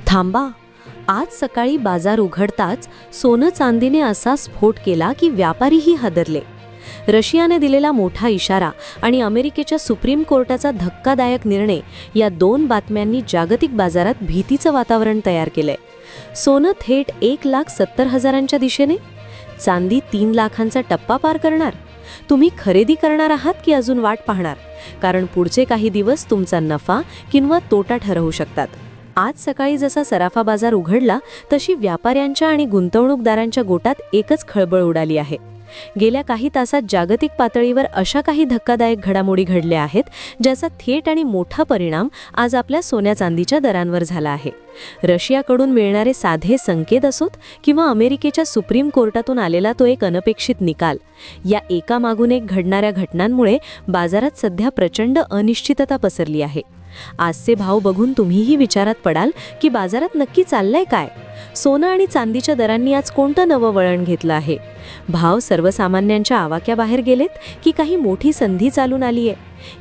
थांबा. आज सकाळी बाजार उघडताच सोनं चांदीने असा स्फोट केला की व्यापारीही हादरले. रशियाने दिलेला मोठा इशारा आणि अमेरिकेच्या सुप्रीम कोर्टाचा धक्कादायक निर्णय या दोन बातम्यांनी जागतिक बाजारात भीतीचं वातावरण तयार केलंय. सोनं थेट 1,70,000च्या दिशेने, चांदी 3 लाखांचा टप्पा पार करणार. तुम्ही खरेदी करणार आहात की अजून वाट पाहणार? कारण पुढचे काही दिवस तुमचा नफा किंवा तोटा ठरवू शकतात. आज सकाळी जसा सराफा बाजार उघडला तशी व्यापाऱ्यांच्या आणि गुंतवणूकदारांच्या गोटात एकच खळबळ उडाली आहे. गेल्या काही तासात जागतिक पातळीवर अशा काही धक्कादायक घडामोडी घडल्या आहेत ज्याचा थेट आणि मोठा परिणाम आज आपल्या सोन्या चांदीच्या दरांवर झाला आहे. रशियाकडून मिळणारे साधे संकेत असोत किंवा अमेरिकेच्या सुप्रीम कोर्टातून आलेला तो एक अनपेक्षित निकाल, या एकामागून एक घडणाऱ्या घटनांमुळे बाजारात सध्या प्रचंड अनिश्चितता पसरली आहे. आजचे भाव बघून तुम्हीही विचारात पडाल की बाजारात नक्की चाललंय काय? सोनं आणि चांदीच्या दरांनी आज कोणतं नवं वळण घेतलं आहे? भाव सर्वसामान्यांच्या आवाक्याबाहेर गेलेत की काही मोठी संधी चालून आलीये?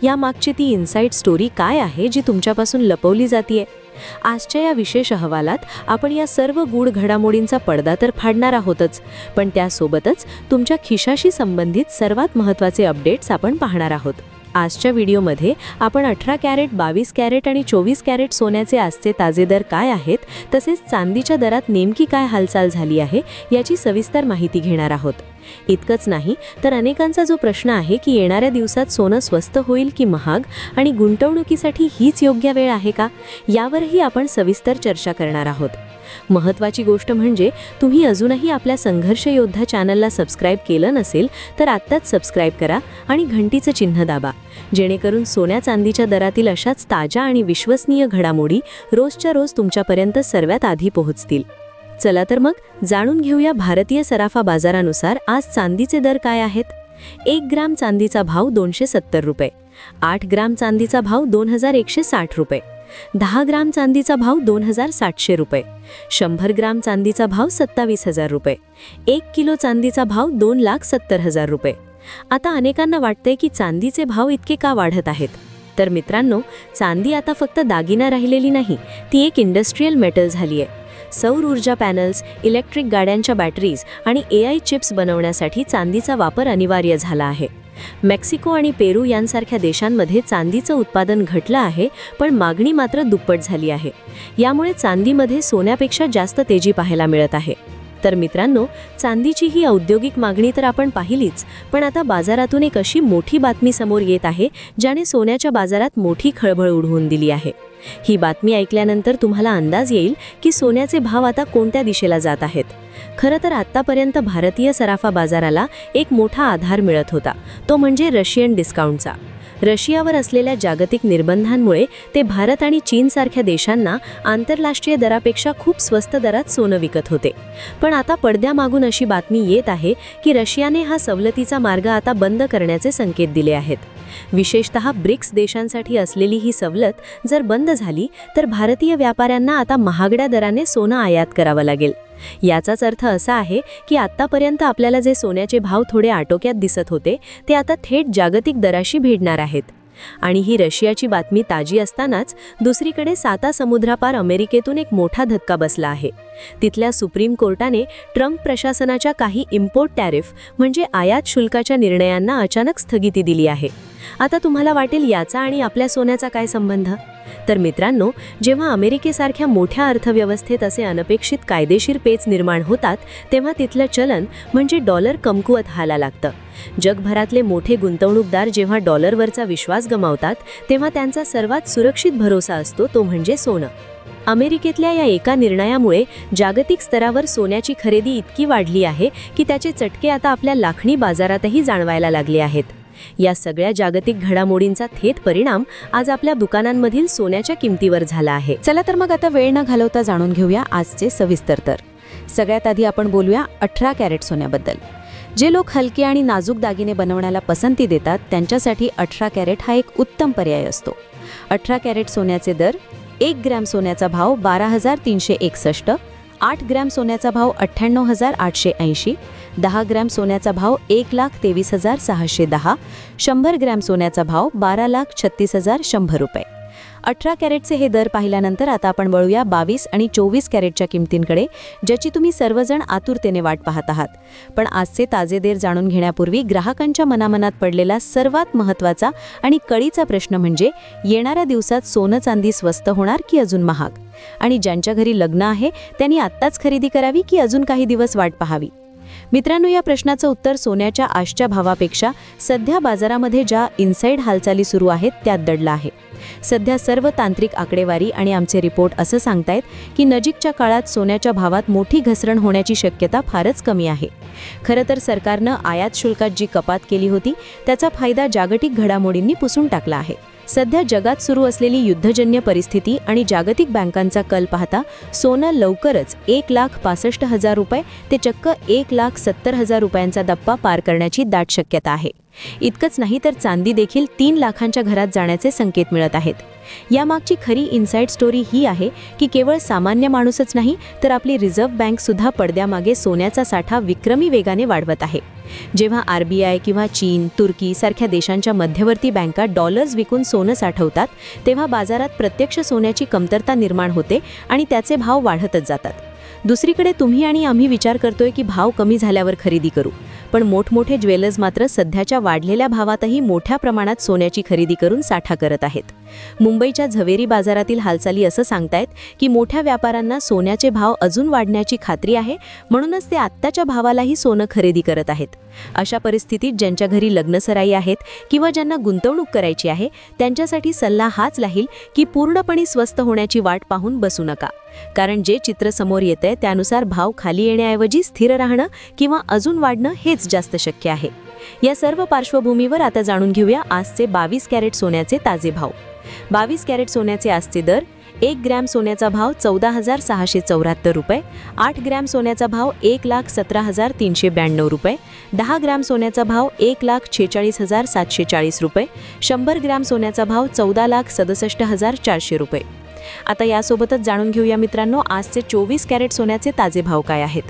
यामागची ती इनसाइड स्टोरी काय आहे जी तुमच्यापासून लपवली जातीये? आजच्या या विशेष अहवालात आपण या सर्व गूढ घडामोडींचा पडदा तर फाडणार आहोतच, पण त्यासोबतच तुमच्या खिशाशी संबंधित सर्वात महत्त्वाचे अपडेट्स आपण पाहणार आहोत. आजच्या व्हिडिओमध्ये आपण 18 कॅरेट, 22 कॅरेट आणि 24 कॅरेट सोन्याचे आजचे ताजे दर काय आहेत, तसेच चांदीच्या दरात नेमकी काय हालचाल झाली आहे याची सविस्तर माहिती घेणार आहोत. इतकंच नाही तर अनेकांचा जो प्रश्न आहे की येणाऱ्या दिवसात सोनं स्वस्त होईल की महाग आणि गुंतवणुकीसाठी हीच योग्य वेळ आहे का, यावरही आपण सविस्तर चर्चा करणार आहोत. महत्त्वाची गोष्ट म्हणजे तुम्ही अजूनही आपल्या संघर्ष योद्धा चॅनलला सबस्क्राईब केलं नसेल तर आत्ताच सबस्क्राईब करा आणि घंटीचं चिन्ह दाबा, जेणेकरून सोन्या चांदीच्या दरातील अशाच ताज्या आणि विश्वसनीय घडामोडी रोजच्या रोज तुमच्यापर्यंत सर्वात आधी पोहोचतील. चला तर मग जाणून घेऊया भारतीय सराफा बाजारानुसार आज चांदीचे दर काय आहेत. 1 ग्राम चांदीचा भाव 270 रुपये, 8 ग्राम चांदीचा भाव 2,160 रुपये, 10 ग्राम चांदीचा भाव 2,700 रुपये, 100 ग्राम चांदीचा भाव 27,000 रुपये, 1 किलो चांदीचा भाव 2,70,000 रुपये. आता अनेकांना वाटतंय की चांदीचे भाव इतके का वाढत आहेत? तर मित्रांनो, चांदी आता फक्त दागिना राहिलेली नाही, ती एक इंडस्ट्रियल मेटल झाली आहे. सौर ऊर्जा पॅनल्स, इलेक्ट्रिक गाड्यांच्या बॅटरीज आणि AI चिप्स बनवण्यासाठी चांदीचा वापर अनिवार्य झाला आहे. मेक्सिको आणि पेरू यांसारख्या देशांमध्ये चांदीचं उत्पादन घटलं आहे, पण मागणी मात्र दुप्पट झाली आहे. यामुळे चांदीमध्ये सोन्यापेक्षा जास्त तेजी पाहायला मिळत आहे. तर मित्रांनो, चांदीची ही औद्योगिक मागणी तर आपण पाहिलीच, पण आता बाजारातून एक अशी मोठी बातमी समोर येत आहे ज्याने सोन्याच्या बाजारात मोठी खळबळ उडवून दिली आहे. ही बातमी ऐकल्यानंतर तुम्हाला अंदाज येईल की सोन्याचे भाव आता कोणत्या दिशेला जात आहेत. खरं तर आत्तापर्यंत भारतीय सराफा बाजाराला एक मोठा आधार मिळत होता, तो म्हणजे रशियन डिस्काउंटचा. रशियावर असलेल्या जागतिक निर्बंधांमुळे ते भारत आणि चीनसारख्या देशांना आंतरराष्ट्रीय दरापेक्षा खूप स्वस्त दरात सोनं विकत होते. पण आता पडद्यामागून अशी बातमी येत आहे की रशियाने हा सवलतीचा मार्ग आता बंद करण्याचे संकेत दिले आहेत. विशेषतः ब्रिक्स देशांसाठी असलेली ही सवलत जर बंद झाली तर भारतीय व्यापाऱ्यांना आता महागड्या दराने सोनं आयात करावं लागेल. याचाच अर्थ असा आहे की आत्तापर्यंत आपल्याला जे सोन्याचे भाव थोडे आटोक्यात दिसत होते ते आता थेट जागतिक दराशी भिडणार आहेत. आणि ही रशियाची बातमी ताजी असतानाच दुसरीकडे साता समुद्रापार अमेरिकेतून एक मोठा धक्का बसला आहे. तिथल्या सुप्रीम कोर्टाने ट्रम्प प्रशासनाच्या काही इम्पोर्ट टॅरिफ म्हणजे आयात शुल्काच्या निर्णयांना अचानक स्थगिती दिली आहे. आता तुम्हाला वाटेल याचा आणि आपल्या सोन्याचा काय संबंध? तर मित्रांनो, जेव्हा अमेरिकेसारख्या मोठ्या अर्थव्यवस्थेत असे अनपेक्षित कायदेशीर पेच निर्माण होतात तेव्हा तिथलं चलन म्हणजे डॉलर कमकुवत व्हायला लागतं. जगभरातले मोठे गुंतवणूकदार जेव्हा डॉलरवरचा विश्वास गमावतात तेव्हा त्यांचा सर्वात सुरक्षित भरोसा असतो तो म्हणजे सोनं. अमेरिकेतल्या या एका निर्णयामुळे जागतिक स्तरावर सोन्याची खरेदी इतकी वाढली आहे की त्याचे चटके आता आपल्या लाखणी बाजारातही जाणवायला लागले आहेत. या सगळ्या जागतिक घडामोडींचा थेट परिणाम आज आपल्या दुकानांमधील सोन्याच्या किमतीवर झाला आहे. चला तर मग आता वेळ न घालवता जाणून घेऊया आजचे सविस्तर दर. सगळ्यात आधी आपण बोलूया 18 कॅरेट सोन्याबद्दल. जे लोक हलके आणि नाजूक दागिने बनवण्याला पसंती देतात त्यांच्यासाठी 18 कॅरेट हा एक उत्तम पर्याय असतो. 18 कॅरेट सोन्याचे दर: 1 ग्रॅम सोन्याचा भाव 12,361, 8 ग्रॅम सोन्याचा भाव 98,880, 10 ग्रॅम सोन्याचा भाव 1,23,610, 100 ग्रॅम सोन्याचा भाव 12,36,100 रुपये. 18 कॅरेटचे हे दर पाहिल्यानंतर आता आपण वळूया 22 आणि 24 कॅरेटच्या किमतींकडे, ज्याची तुम्ही सर्वजण आतुरतेने वाट पाहत आहात. पण आजचे ताजे दर जाणून घेण्यापूर्वी ग्राहकांच्या मनामनात पडलेला सर्वात महत्त्वाचा आणि कळीचा प्रश्न म्हणजे येणाऱ्या दिवसात सोनं चांदी स्वस्त होणार की अजून महाग? आणि ज्यांच्या घरी लग्न आहे त्यांनी आत्ताच खरेदी करावी की अजून काही दिवस वाट पाहावी? मित्रांनो, या प्रश्नाचं उत्तर सोन्याच्या आजच्या भावापेक्षा सध्या बाजारामध्ये ज्या इनसाइड हालचाली सुरू आहेत त्यात दडलं आहे. सध्या सर्व तांत्रिक आकडेवारी आणि आमचे रिपोर्ट असं सांगतायत की नजीकच्या काळात सोन्याच्या भावात मोठी घसरण होण्याची शक्यता फारच कमी आहे. खरं तर सरकारनं आयात शुल्कात जी कपात केली होती त्याचा फायदा जागतिक घडामोडींनी पुसून टाकला आहे. सध्या जगात सुरू असलेली युद्धजन्य परिस्थिती आणि जागतिक बँकांचा कल पाहता सोनं लवकरच 1,65,000 रुपये ते चक्क 1,70,000 रुपयांचा दप्पा पार करण्याची दाट शक्यता आहे. इतकंच नाही तर चांदी देखील 3 लाखांच्या घरात जाण्याचे संकेत मिळत आहेत. यामागची खरी इनसाइड स्टोरी ही आहे की केवळ सामान्य माणूसच नाही तर आपली रिझर्व्ह बँक सुद्धा पडद्यामागे सोन्याचा साठा विक्रमी वेगाने वाढवत आहे. जेव्हा RBI किंवा चीन, तुर्की सारख्या देशांच्या मध्यवर्ती बँका डॉलर्स विकून सोनं साठवतात तेव्हा बाजारात प्रत्यक्ष सोन्याची कमतरता निर्माण होते आणि त्याचे भाव वाढतच जातात. दुसरीकडे तुम्ही आणि आम्ही विचार करतोय की भाव कमी झाल्यावर खरेदी करू, पण मोठमोठे ज्वेलर्स मात्र सध्याच्या वाढलेल्या भावातही मोठ्या प्रमाणात सोन्याची खरेदी करून साठा करत आहेत. मुंबईच्या झवेरी बाजारातील हालचाली असं सांगतायत की मोठ्या व्यापाऱ्यांना सोन्याचे भाव अजून वाढण्याची खात्री आहे, म्हणूनच ते आत्ताच्या भावालाही सोनं खरेदी करत आहेत. अशा परिस्थितीत ज्यांच्या घरी लग्नसराई आहेत किंवा ज्यांना गुंतवणूक करायची आहे त्यांच्यासाठी सल्ला हाच राहील की पूर्णपणे स्वस्त होण्याची वाट पाहून बसू नका, कारण जे चित्र समोर येतंय त्यानुसार भाव खाली येण्याऐवजी स्थिर राहणं किंवा अजून वाढणं हेच जास्त शक्य आहे. या सर्व पार्श्वभूमीवर आता जाणून घेऊया आजचे 22 कॅरेट सोन्याचे ताजे भाव. 22 कॅरेट सोन्याचे आजचे दर: 1 ग्रॅम सोन्याचा भाव 14,674 रुपये, 8 ग्रॅम सोन्याचा भाव 1,17,392 रुपये, 10 ग्रॅम सोन्याचा भाव 1,46,740 रुपये, 100 ग्रॅम सोन्याचा भाव 14,67,400 रुपये. आता यासोबतच जाणून घेऊया मित्रांनो आजचे 24 कॅरेट सोन्याचे ताजे भाव काय आहेत.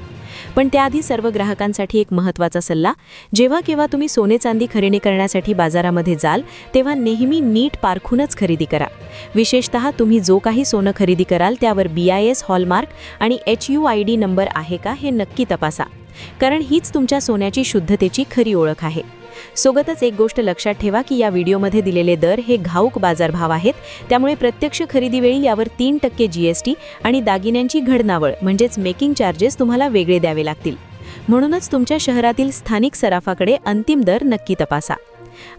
पण त्याआधी सर्व ग्राहकांसाठी एक महत्त्वाचा सल्ला: जेव्हा केव्हा तुम्ही सोने चांदी खरेदी करण्यासाठी बाजारामध्ये जाल तेव्हा नेहमी नीट पारखूनच खरेदी करा. विशेषतः तुम्ही जो काही सोनं खरेदी कराल त्यावर BIS हॉलमार्क आणि HUID नंबर आहे का हे नक्की तपासा, कारण हीच तुमच्या सोन्याची शुद्धतेची खरी ओळख आहे. सोबतच एक गोष्ट लक्षात ठेवा की या व्हिडिओमध्ये दिलेले दर हे घाऊक बाजारभाव आहेत, त्यामुळे प्रत्यक्ष खरेदीवेळी यावर 3% GST आणि दागिन्यांची घडणावळ म्हणजेच मेकिंग चार्जेस तुम्हाला वेगळे द्यावे लागतील. म्हणूनच तुमच्या शहरातील स्थानिक सराफाकडे अंतिम दर नक्की तपासा.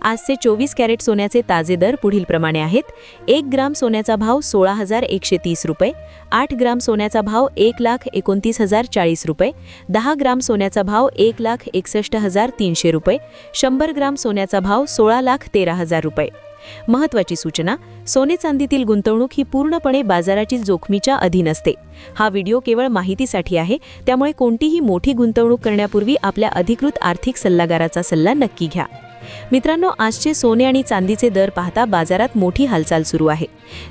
आजचे 24 कॅरेट सोन्याचे ताजे दर पुढीलप्रमाणे आहेत. 1 ग्राम सोन्याचा भाव 16,130 रुपये, 8 ग्राम सोन्याचा भाव 1,29,040 रुपये, 10 ग्राम सोन्याचा भाव 1,61,300 रुपये, 100 ग्राम सोन्याचा भाव 16,13,000 रुपये. महत्त्वाची सूचना: सोने चांदीतील गुंतवणूक ही पूर्णपणे बाजाराची जोखमीच्या अधीन असते. हा व्हिडिओ केवळ माहितीसाठी आहे, त्यामुळे कोणतीही मोठी गुंतवणूक करण्यापूर्वी आपल्या अधिकृत आर्थिक सल्लागाराचा सल्ला नक्की घ्या. मित्रांनो, आजचे सोने आणि चांदीचे दर पाहता बाजारात मोठी हालचाल सुरू आहे.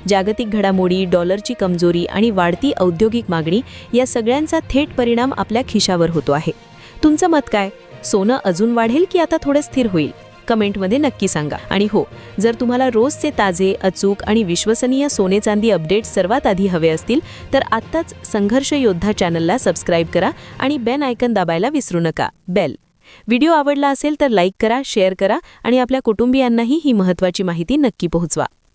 जागतिक घडामोडी, डॉलरची कमजोरी आणि वाढती औद्योगिक मागणी या सगळ्यांचा थेट परिणाम आपल्या खिशावर होतो आहे. तुमचं मत काय? सोनं अजून वाढेल की आता थोडं स्थिर होईल? कमेंटमध्ये नक्की सांगा. आणि हो, जर तुम्हाला रोजचे ताजे, अचूक आणि विश्वसनीय सोने चांदी अपडेट्स सर्वात आधी हवे असतील तर आत्ताच संघर्ष योद्धा चॅनलला सबस्क्राईब करा आणि बेल आयकॉन दाबायला विसरू नका. व्हिडिओ आवडला असेल तर लाईक करा, शेअर करा आणि आपल्या कुटुंबियांनाही ही महत्त्वाची माहिती नक्की पोहोचवा.